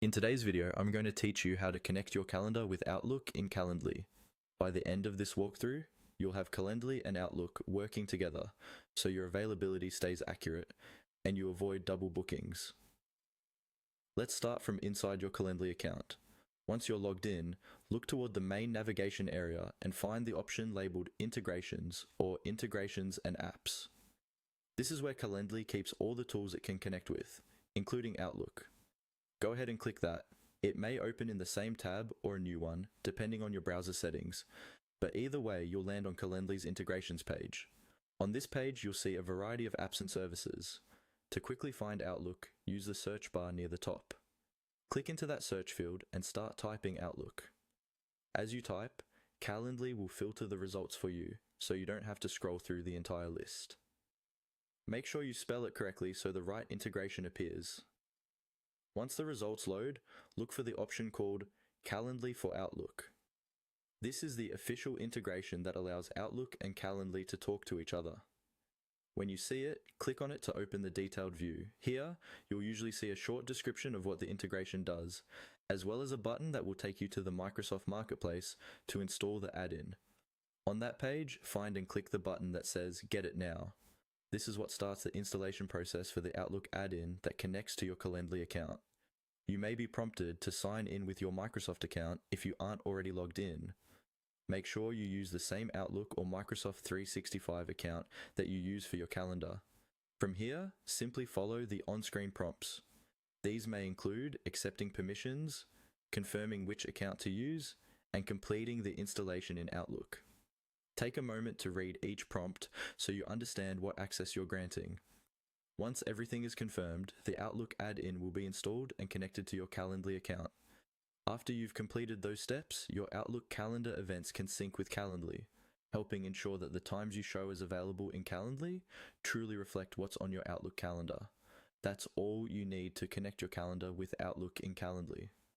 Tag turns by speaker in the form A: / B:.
A: In today's video, I'm going to teach you how to connect your calendar with Outlook in Calendly. By the end of this walkthrough, you'll have Calendly and Outlook working together, so your availability stays accurate and you avoid double bookings. Let's start from inside your Calendly account. Once you're logged in, look toward the main navigation area and find the option labeled Integrations or Integrations and Apps. This is where Calendly keeps all the tools it can connect with, including Outlook. Go ahead and click that. It may open in the same tab or a new one, depending on your browser settings, but either way you'll land on Calendly's integrations page. On this page you'll see a variety of apps and services. To quickly find Outlook, use the search bar near the top. Click into that search field and start typing Outlook. As you type, Calendly will filter the results for you, so you don't have to scroll through the entire list. Make sure you spell it correctly so the right integration appears. Once the results load, look for the option called Calendly for Outlook. This is the official integration that allows Outlook and Calendly to talk to each other. When you see it, click on it to open the detailed view. Here, you'll usually see a short description of what the integration does, as well as a button that will take you to the Microsoft Marketplace to install the add-in. On that page, find and click the button that says Get It Now. This is what starts the installation process for the Outlook add-in that connects to your Calendly account. You may be prompted to sign in with your Microsoft account if you aren't already logged in. Make sure you use the same Outlook or Microsoft 365 account that you use for your calendar. From here, simply follow the on-screen prompts. These may include accepting permissions, confirming which account to use, and completing the installation in Outlook. Take a moment to read each prompt so you understand what access you're granting. Once everything is confirmed, the Outlook add-in will be installed and connected to your Calendly account. After you've completed those steps, your Outlook calendar events can sync with Calendly, helping ensure that the times you show as available in Calendly truly reflect what's on your Outlook calendar. That's all you need to connect your calendar with Outlook in Calendly.